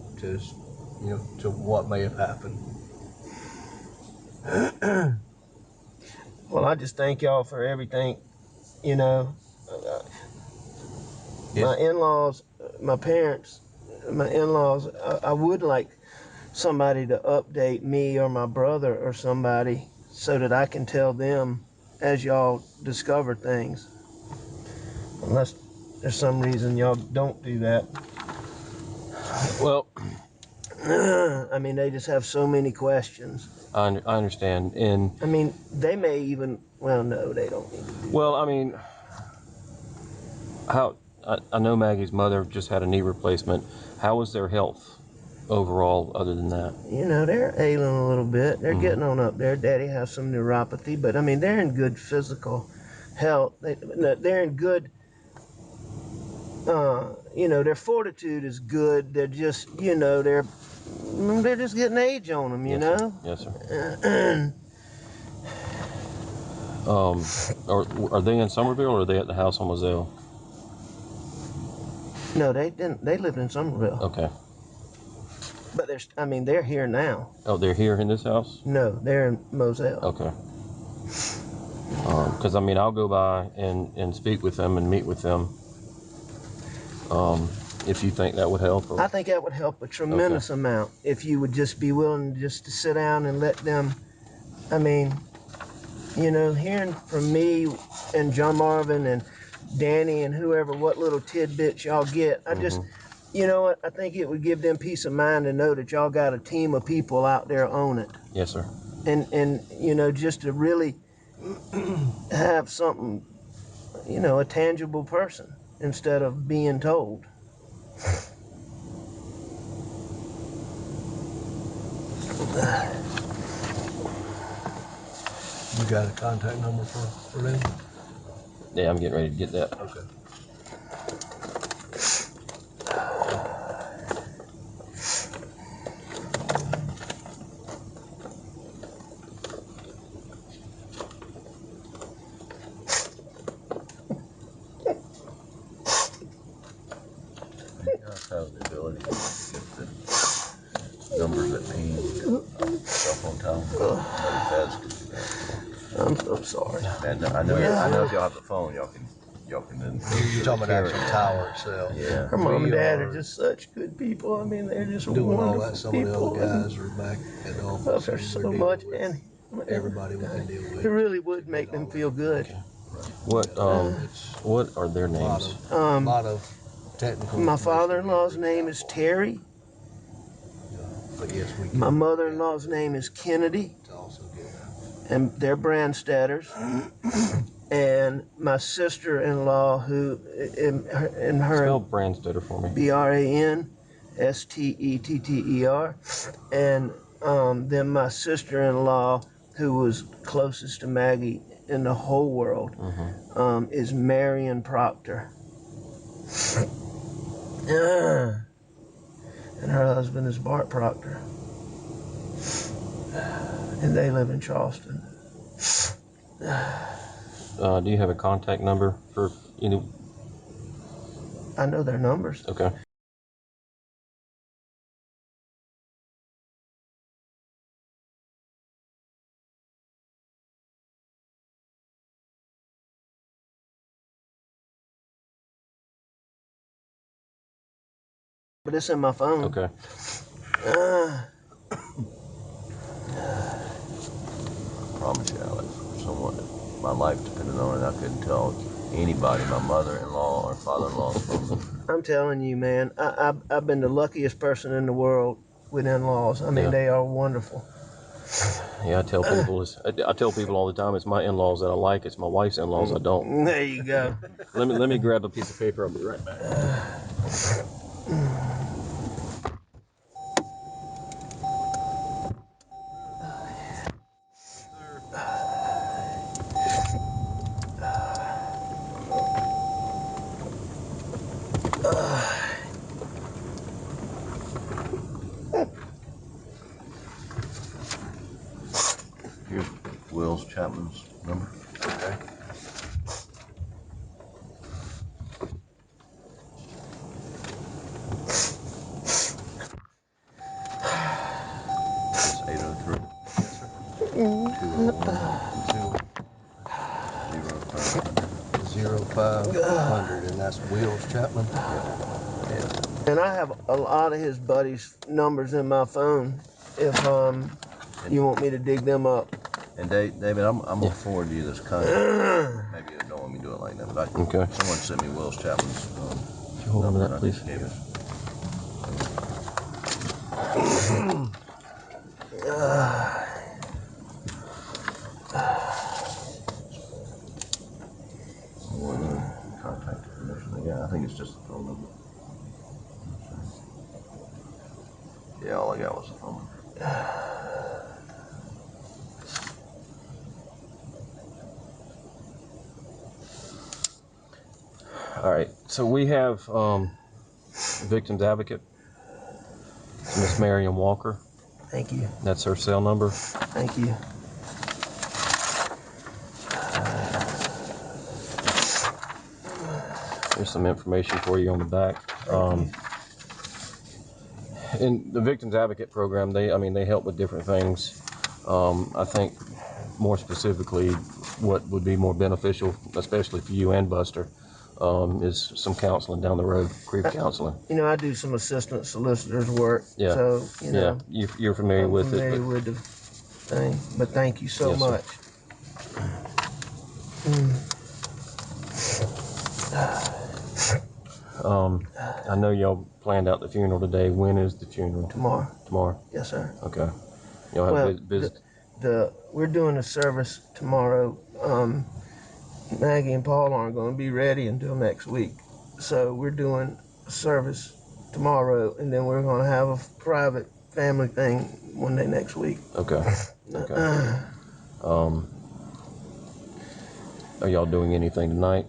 you know, to what may have happened. Well, I just thank y'all for everything. You know, my in-laws, my parents, my in-laws. I would like somebody to update me or my brother or somebody so that I can tell them as y'all discover things. Unless there's some reason y'all don't do that. Well, I mean, they just have so many questions. I understand. And I mean, they may even, well, no, they don't need to do well, I mean, I know Maggie's mother just had a knee replacement. How is their health overall other than that? You know, they're ailing a little bit. They're getting on up there. Daddy has some neuropathy, but I mean, they're in good physical health. They're in good, you know, their fortitude is good. They're just, you know, they're just getting age on them, you know? Yes, sir. Are they in Somerville or are they at the house on Moselle? No, they didn't. They lived in Somerville. Okay. But I mean, they're here now. Oh, they're here in this house? No, they're in Moselle. Okay. Because I mean, I'll go by and speak with them and meet with them. If you think that would help. Or... I think that would help a tremendous amount if you would just be willing just to sit down and let them. I mean, you know, hearing from me and John Marvin and Danny and whoever, what little tidbits y'all get, I just, you know what, I think it would give them peace of mind to know that y'all got a team of people out there on it. Yes, sir. And you know, just to really have something, you know, a tangible person instead of being told. You got a contact number for them? Yeah, I'm getting ready to get that. Okay. Have the ability to get the numbers that ping cell phone town. I'm so sorry. And I know if y'all have the phone, y'all can then. You're talking about the tower itself. Yeah. Her mom and dad are just such good people. I mean, they're just doing wonderful all that. Some of the people. other guys are back at the office. Love her so much, and Everybody we can deal with. it really would make them feel good. What are their names? A lot of technical. My father-in-law's name is Terry. But yes, we can. My mother-in-law's name is Kennedy, To also get that. and they're Brandstetters. And my sister-in-law, who in her Spell Brandstetter for me. Branstetter, and then my sister-in-law, who was closest to Maggie in the whole world, is Marion Proctor. And her husband is Bart Proctor. And they live in Charleston. Do you have a contact number for any? I know their numbers. Okay. But it's in my phone. Okay. promise you, Alex, someone, my life depended on it. I couldn't tell anybody, my mother-in-law or father-in-law. I'm telling you, man, I've been the luckiest person in the world with in-laws. I mean, they are wonderful. Yeah, I tell people all the time, it's my in-laws that I like, it's my wife's in-laws I don't. There you go. Let me grab a piece of paper. I'll be right back. Here's Will's Chapman's number. Okay. It's 803. Yes, sir. 201-0500, and that's Wills Chapman. And I have a lot of his buddies' numbers in my phone. If you want me to dig them up. And David, I'm gonna forward you this contact. Maybe you don't want me to do it like that, but someone sent me Will's Chapman's Hold on to number. that, please. Gave it. Contact information. Yeah, I think it's just the phone number. Yeah, all I got was the phone number. All right, so we have victim's advocate, Miss Marion Walker. Thank you. That's her cell number. Thank you. There's some information for you on the back. In the Victims Advocate Program, they help with different things. I think more specifically, what would be more beneficial, especially for you and Buster, is some counseling down the road, grief counseling. You know, I do some assistant solicitor's work. Yeah. So, you know. Yeah, you're familiar with it. Familiar with the thing. But thank you so Yes, sir. much. I know y'all planned out the funeral today. When is the funeral? Tomorrow. Tomorrow? Yes, sir. Okay. Y'all have visit? We're doing a service tomorrow. Maggie and Paul aren't going to be ready until next week. So we're doing a service tomorrow, and then we're going to have a private family thing one day next week. Okay. Okay. Are y'all doing anything tonight?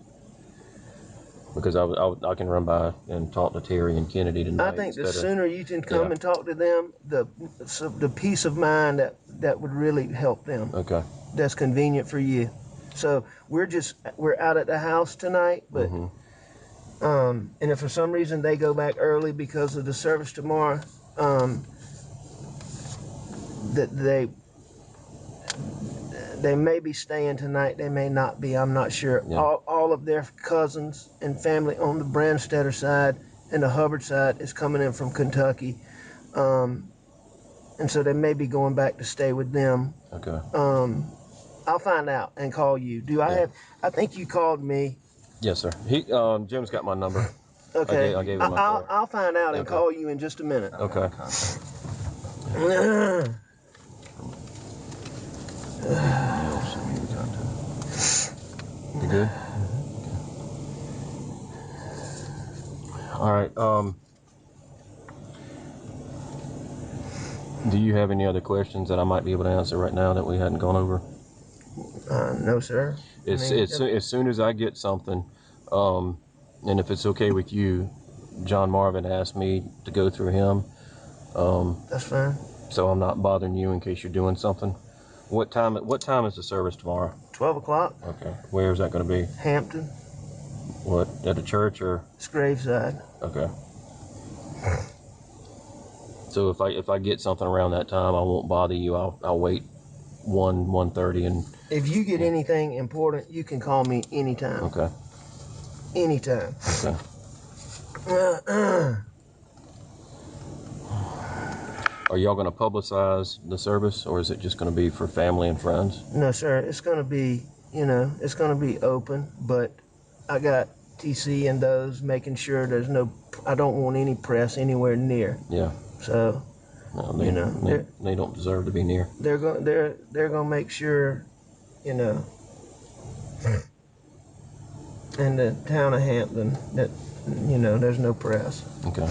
Because I can run by and talk to Terry and Kennedy tonight. I think the sooner you can come and talk to them, the peace of mind that would really help them. Okay. That's convenient for you. So we're out at the house tonight, but and if for some reason they go back early because of the service tomorrow, that they may be staying tonight, they may not be, I'm not sure. Yeah. All of their cousins and family on the Brandstetter side and the Hubbard side is coming in from Kentucky. And so they may be going back to stay with them. Okay. I'll find out and call you. I think you called me. Yes, sir. Jim's got my number. Okay. I gave him my card. I'll find out and call you in just a minute. Okay. Neil sent me the contact. You good? All right. Do you have any other questions that I might be able to answer right now that we hadn't gone over? No, sir. As soon as I get something, and if it's okay with you, John Marvin asked me to go through him. That's fine. So I'm not bothering you in case you're doing something. What time is the service tomorrow? 12 o'clock. Okay. Where is that going to be? Hampton. What, at a church or? It's graveside. Okay. So if I get something around that time, I won't bother you. I'll wait 1:30 and. If you get anything important, you can call me anytime. Okay. Anytime. Okay. Are y'all going to publicize the service, or is it just going to be for family and friends? No, sir. It's going to be, it's going to be open, but I got TC and those making sure I don't want any press anywhere near. Yeah. So, No, they don't deserve to be near. They're going to make sure, in the town of Hampton that, there's no press. Okay.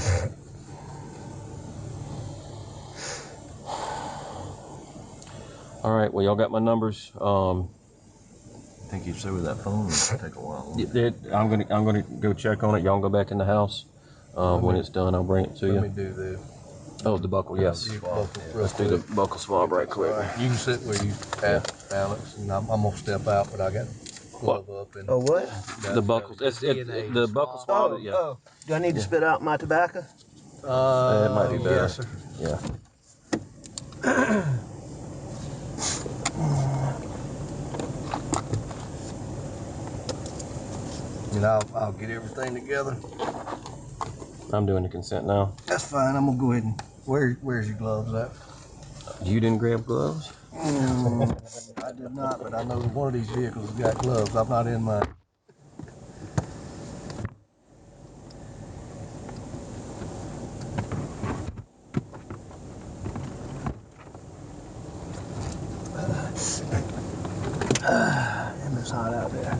All right. Well, y'all got my numbers. I think you'd say with that phone, it'll take a while. I'm gonna go check on it. Y'all go back in the house. When it's done, I'll bring it to you. Let me do the The buckle, yes. Let's do the buckle swab right quick. You can sit where you have Alex, and I'm gonna step out, but I got glove up and. Oh, what? The buckle. The buckle swab. Yeah. Oh. Do I need to spit out my tobacco? It might be better. Yes, sir. Yeah. And I'll get everything together. I'm doing the consent now. That's fine. I'm gonna go ahead and where's your gloves at? You didn't grab gloves? I did not, but I know one of these vehicles has got gloves. I'm not in mine. Damn, it's hot out there.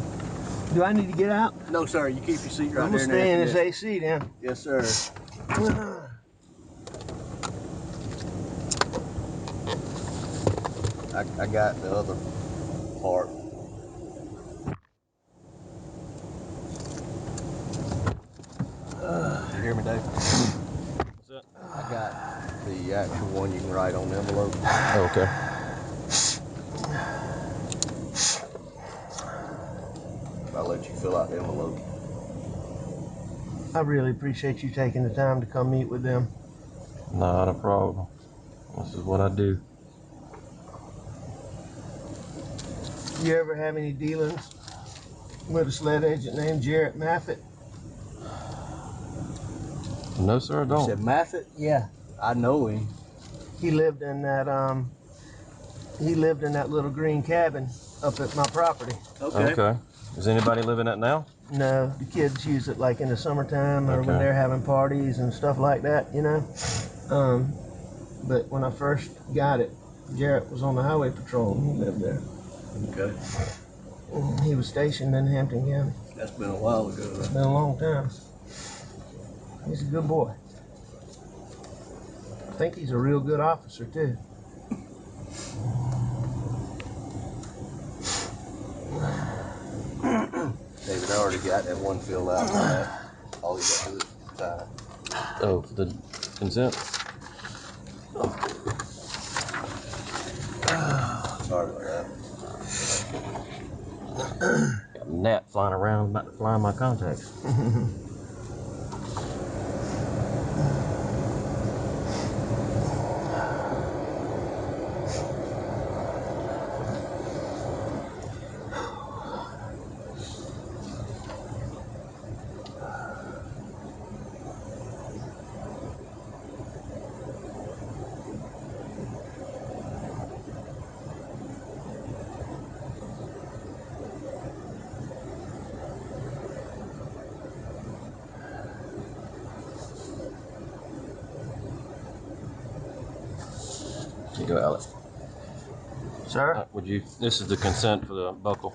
Do I need to get out? No, sir. You keep your seat right I'm there. gonna stay in this AC then. Yes, sir. I got the other part. You hear me, Dave? What's that? I got the actual one you can write on the envelope. Oh, okay. I'll let you fill out the envelope. I really appreciate you taking the time to come meet with them. Not a problem. This is what I do. You ever have any dealings with a SLED agent named Jarrett Maffett? No, sir, I You don't. said Maffett? Yeah. I know him. He lived in that little green cabin up at my property. Okay. Is anybody living that now? No, the kids use it like in the summertime or when Okay. they're having parties and stuff like that, But when I first got it, Jarrett was on the highway patrol and he lived there. Okay. He was stationed in Hampton County. That's been a while ago. It's been a long time. He's a good boy. I think he's a real good officer too. David, I already got that one filled out. All you got to do is sign. Oh, for the consent? Sorry about that. Got a gnat flying around, about to fly in my contacts. Here you go, Alex. Sir? Would you? This is the consent for the buckle.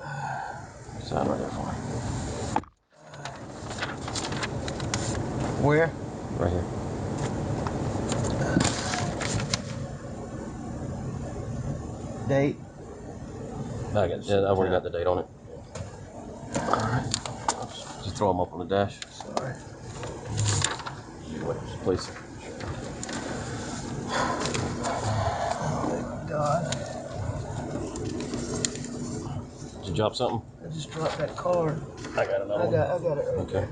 Sign right there for me. Where? Right here. Date? I already got the date on it. All right. Just throw them up on the dash. Sorry. Please. Thank God. Did you drop something? I just dropped that card. I got another one. I got it right Okay. there.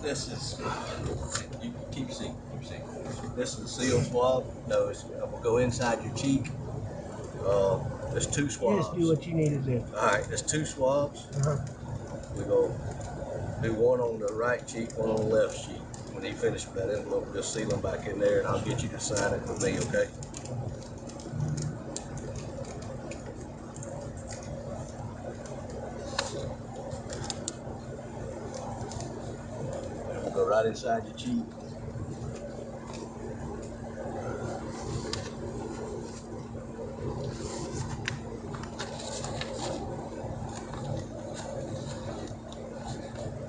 This is, you keep seeing. This is a seal swab. No, I'm gonna go inside your cheek. There's 2 swabs. Just do what you need to do. All right, there's 2 swabs. Uh-huh. We're gonna do one on the right cheek, one on the left cheek. When he finishes with that envelope, just seal them back in there, and I'll get you to sign it with me, okay? And we'll go right inside your cheek.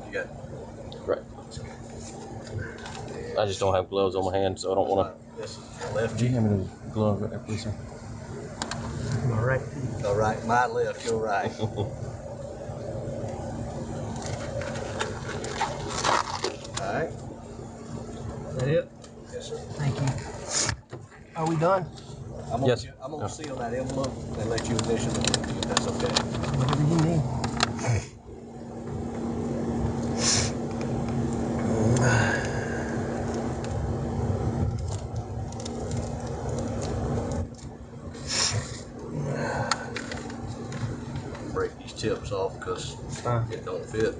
You got it. Right. I just don't have gloves on my hands, so I don't want to. This is your left Do you cheek. have any gloves right there, please, sir? All right. All right, my left, your right. All right. Is that it? Yes, sir. Thank you. Are we done? I'm Yes. gonna seal that envelope and let you initial it with me, if that's okay. Whatever you need. Break these tips off because it don't fit.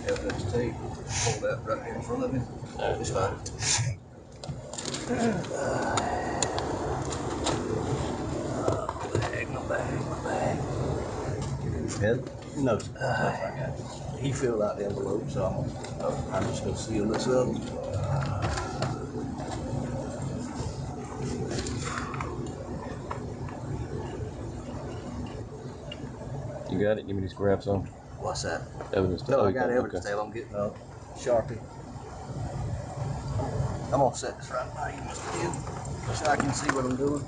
Evidence tape. Hold that right here in front of you. It's fine. My bag. Pen? No, sir. I got it. He filled out the envelope, so I'm just gonna seal this up. You got it? Give me these grab some. What's that? Evidence. No, oh, I you got it. evidence Okay. tape. I'm getting a Sharpie. I'm gonna set this right by you, Mr. Ken, so I can see what I'm doing.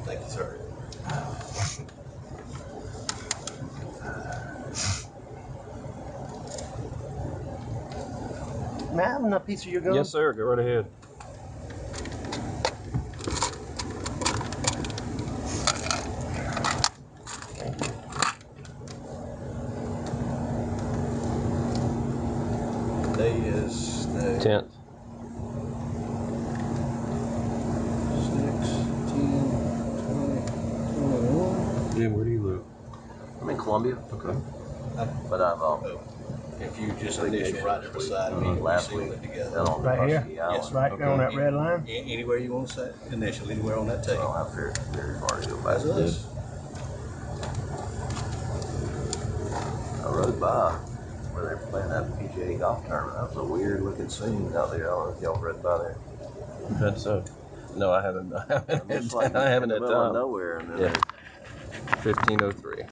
Thank you, sir. May I have another piece of your gum? Yes, sir. Go right ahead. Today is the 10th. 6, 10, 20, 21. Yeah, where do you live? I'm in Columbia. Okay. But I've If you just initial right there beside me, we last seal week it together. down on Right here? Varsity Island. Yes, Right there on that red line? Anywhere you want to say, initial, anywhere on that I tape. don't have very far to go back. That's us. I rode by where they're playing that PGA golf tournament. That was a weird looking scene out there. I don't know if y'all rode by there. That's so. No, I haven't. I haven't. It's like I haven't in the had middle of time. nowhere, and then Yeah. 1503.